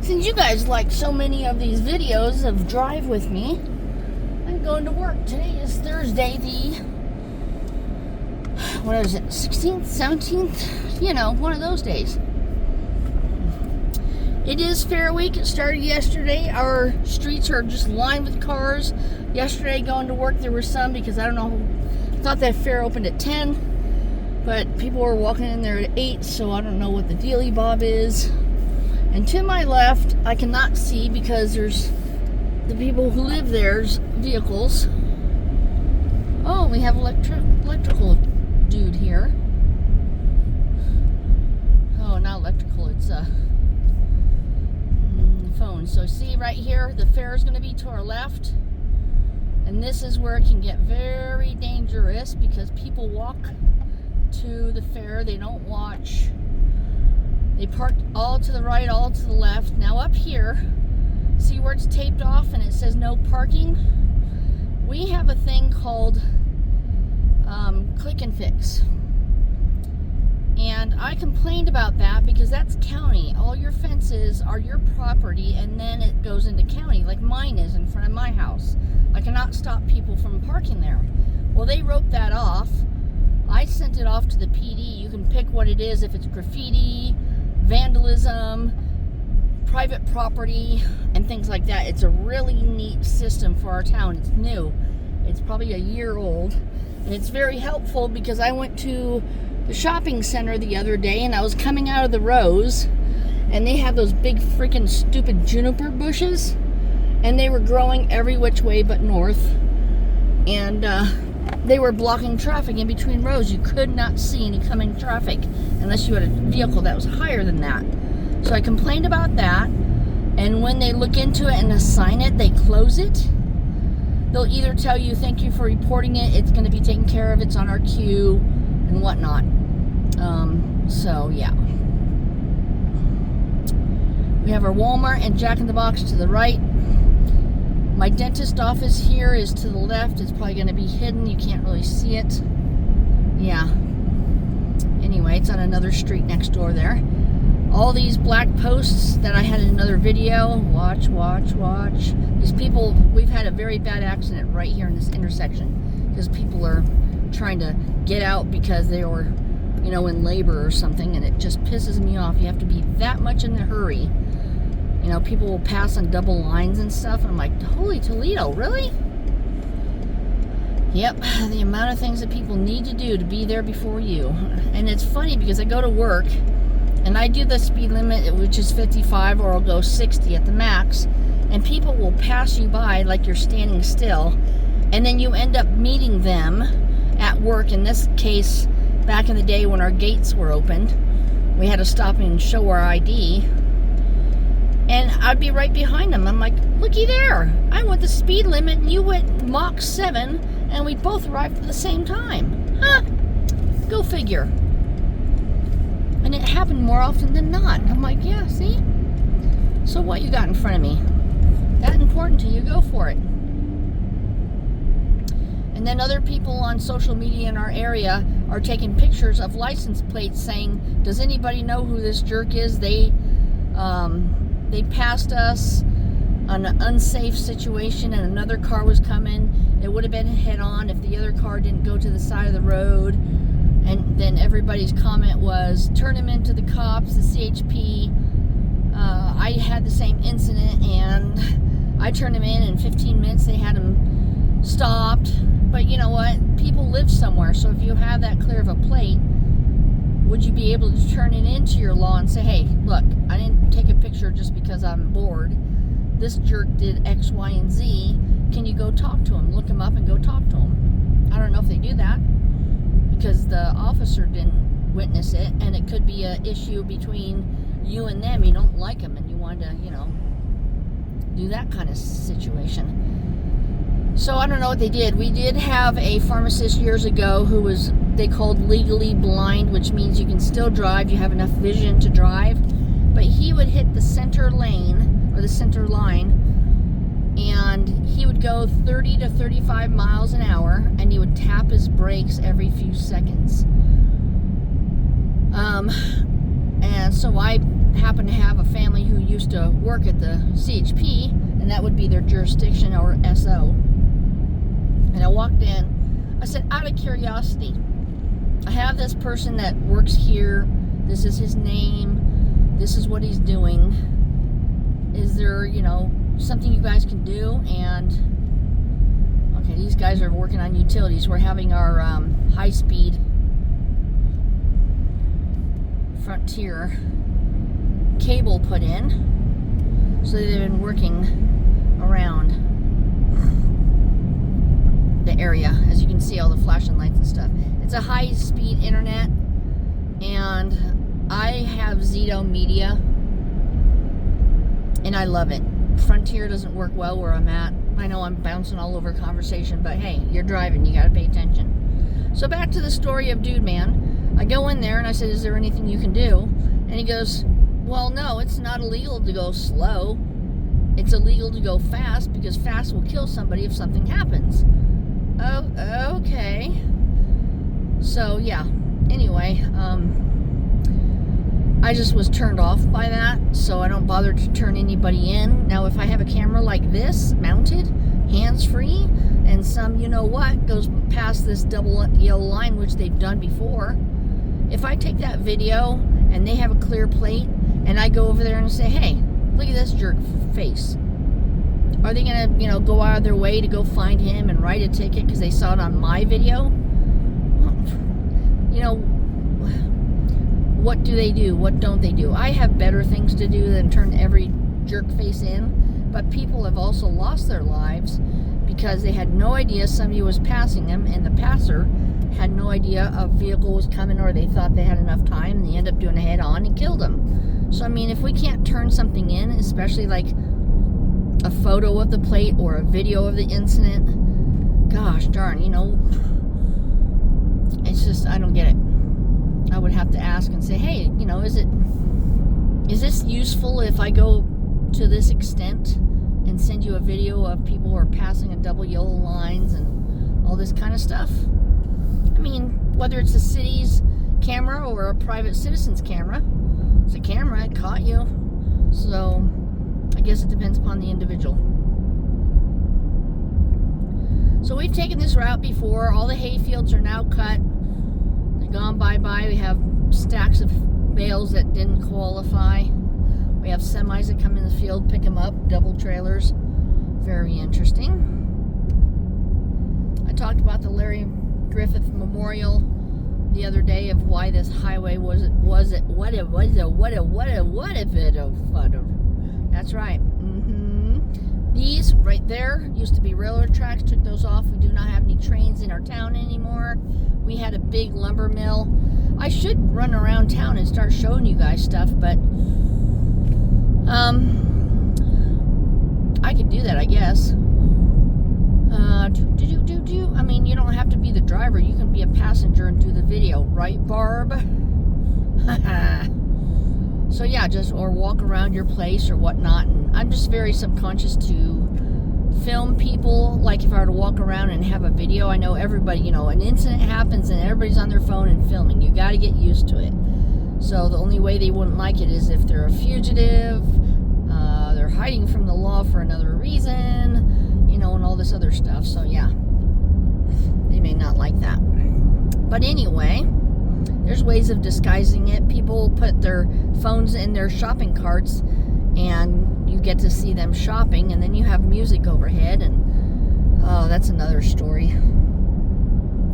Since you guys like so many of these videos of Drive With Me, I'm going to work. Today is Thursday, what is it, 16th, 17th? You know, one of those days. It is Fair Week. It started yesterday. Our streets are just lined with cars. Yesterday, going to work, there were some because I don't know, thought that fair opened at 10, but people were walking in there at 8, so I don't know what the dealy bob is. And to my left, I cannot see because there's the people who live there's vehicles. Oh, we have electrical dude here. Oh, not electrical, it's phone. So see right here, the fair is going to be to our left. And this is where it can get very dangerous because people walk to the fair, they don't watch. They parked all to the right, all to the left. Now up here, see where it's taped off and it says no parking? We have a thing called Click and Fix. And I complained about that because that's county. All your fences are your property and then it goes into county, like mine is in front of my house. I cannot stop people from parking there. Well, they wrote that off. I sent it off to the PD. You can pick what it is, if it's graffiti, vandalism, private property, and things like that. It's a really neat system for our town. It's new. It's probably a year old. And it's very helpful because I went to the shopping center the other day and I was coming out of the Rose and they have those big freaking stupid juniper bushes and they were growing every which way but north. And they were blocking traffic in between rows. You could not see any coming traffic unless you had a vehicle that was higher than that. So I complained about that, and when they look into it and assign it, they close it. They'll either tell you, thank you for reporting it, it's going to be taken care of, it's on our queue, and whatnot. So yeah. We have our Walmart and Jack in the Box to the right. My dentist office here is to the left. It's probably going to be hidden. You can't really see it. Yeah. Anyway, it's on another street next door there. All these black posts that I had in another video. Watch, watch, watch. These people, we've had a very bad accident right here in this intersection because people are trying to get out because they were, you know, in labor or something, and it just pisses me off. You have to be that much in a hurry. You know, people will pass on double lines and stuff, and I'm like, holy Toledo, really? Yep, the amount of things that people need to do to be there before you. And it's funny because I go to work, and I do the speed limit, which is 55, or I'll go 60 at the max, and people will pass you by like you're standing still, and then you end up meeting them at work. In this case, back in the day when our gates were opened, we had to stop and show our ID. And I'd be right behind them. I'm like, looky there. I went the speed limit and you went Mach 7 and we both arrived at the same time. Huh? Go figure. And it happened more often than not. I'm like, yeah, see? So what you got in front of me? That important to you, go for it. And then other people on social media in our area are taking pictures of license plates saying, does anybody know who this jerk is? They passed us on an unsafe situation and another car was coming. It would have been head on if the other car didn't go to the side of the road. And then everybody's comment was, turn him into the cops, the CHP. I had the same incident and I turned him in 15 minutes they had him stopped. But you know what? People live somewhere, so if you have that clear of a plate, would you be able to turn it into your law and say, hey, look, I didn't take a picture just because I'm bored. This jerk did X, Y, and Z. Can you go talk to him? Look him up and go talk to him. I don't know if they do that because the officer didn't witness it, and it could be an issue between you and them. You don't like them and you want to, you know, do that kind of situation. So I don't know what they did. We did have a pharmacist years ago who was, they called legally blind, which means you can still drive, you have enough vision to drive, but he would hit the center lane, or the center line, and he would go 30 to 35 miles an hour, and he would tap his brakes every few seconds. And so I happen to have a family who used to work at the CHP, and that would be their jurisdiction or SO. And I walked in. I said, out of curiosity, I have this person that works here. This is his name. This is what he's doing. Is there, something you guys can do? And okay, these guys are working on utilities. We're having our high-speed Frontier cable put in. So they've been working around the area. As you can see, all the flashing lights and stuff. It's a high-speed internet, and I have Zito Media, and I love it. Frontier doesn't work well where I'm at. I know I'm bouncing all over conversation, but hey, you're driving, you gotta pay attention. So back to the story of Dude Man. I go in there and I said, is there anything you can do? And he goes, well, no, it's not illegal to go slow. It's illegal to go fast, because fast will kill somebody if something happens. Oh, okay. So yeah, anyway, I just was turned off by that, so I don't bother to turn anybody in. Now, if I have a camera like this, mounted, hands-free, and some you-know-what goes past this double yellow line, which they've done before, if I take that video and they have a clear plate, and I go over there and say, hey, look at this jerk face, are they going to, go out of their way to go find him and write a ticket because they saw it on my video? What do they do? What don't they do? I have better things to do than turn every jerk face in. But people have also lost their lives because they had no idea somebody was passing them, and the passer had no idea a vehicle was coming, or they thought they had enough time and they end up doing a head-on and killed them. So, I mean, if we can't turn something in, especially like a photo of the plate or a video of the incident, gosh darn, it's just, I don't get it. I would have to ask and say, hey, is this useful if I go to this extent and send you a video of people who are passing a double yellow lines and all this kind of stuff? I mean, whether it's a city's camera or a private citizen's camera, it's a camera, it caught you. So I guess it depends upon the individual. So we've taken this route before. All the hay fields are now cut. Gone bye-bye. We have stacks of bales that didn't qualify. We have semis that come in the field, pick them up, double trailers. Very interesting. I talked about the Larry Griffith Memorial the other day of why this highway what if it. That's right. These right there used to be railroad tracks. Took those off. We do not have any trains in our town anymore. We had a big lumber mill. I should run around town and start showing you guys stuff, but I could do that, I guess. I mean, you don't have to be the driver. You can be a passenger and do the video, right, Barb? So yeah, or walk around your place or whatnot. And I'm just very subconscious to film people. Like if I were to walk around and have a video, I know everybody, an incident happens and everybody's on their phone and filming. You got to get used to it. So the only way they wouldn't like it is if they're a fugitive, they're hiding from the law for another reason, and all this other stuff. So yeah, they may not like that. But anyway, there's ways of disguising it. People put their phones in their shopping carts, and you get to see them shopping, and then you have music overhead, and oh, that's another story.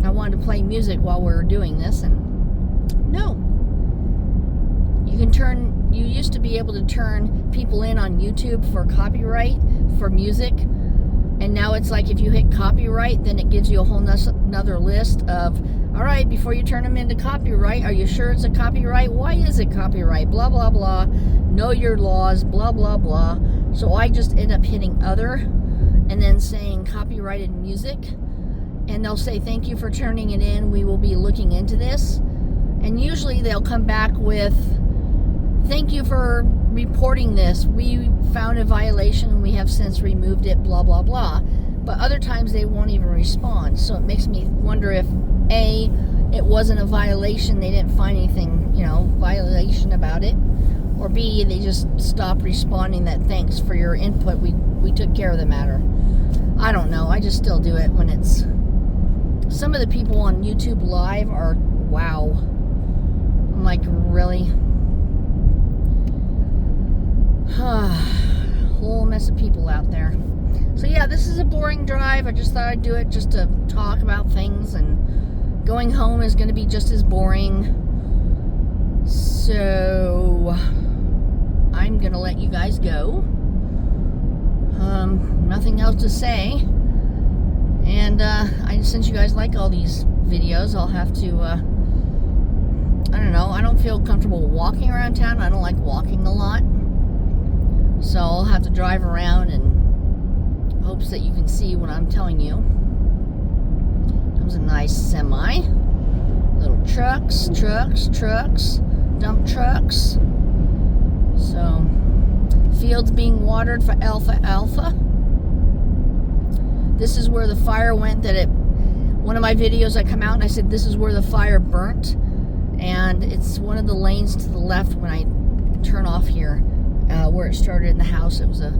I wanted to play music while we were doing this, and no. You used to be able to turn people in on YouTube for copyright for music, and now it's like if you hit copyright, then it gives you a whole another list of, all right, before you turn them into copyright, are you sure it's a copyright? Why is it copyright? Blah, blah, blah. Know your laws, blah, blah, blah. So I just end up hitting other and then saying copyrighted music. And they'll say, thank you for turning it in. We will be looking into this. And usually they'll come back with, thank you for reporting this. We found a violation and we have since removed it, blah, blah, blah. But other times they won't even respond. So it makes me wonder if, A, it wasn't a violation, they didn't find anything, violation about it, or B, they just stop responding that thanks for your input, we took care of the matter. I don't know. I just still do it when it's... Some of the people on YouTube Live are, wow. I'm like, really? Whole mess of people out there. So yeah, this is a boring drive. I just thought I'd do it just to talk about things, and going home is going to be just as boring. So I'm going to let you guys go. Nothing else to say. And since you guys like all these videos, I'll have to, I don't know, I don't feel comfortable walking around town. I don't like walking a lot. So I'll have to drive around in hopes that you can see what I'm telling you. That was a nice semi. Little trucks, dump trucks. So, fields being watered for alfalfa. This is where the fire went one of my videos I come out and I said this is where the fire burnt. And it's one of the lanes to the left when I turn off here, where it started in the house. It was a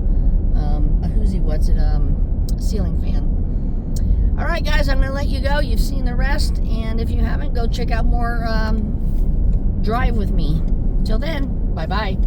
ceiling fan. All right, guys, I'm going to let you go. You've seen the rest. And if you haven't, go check out more Drive with me. Till then, bye-bye.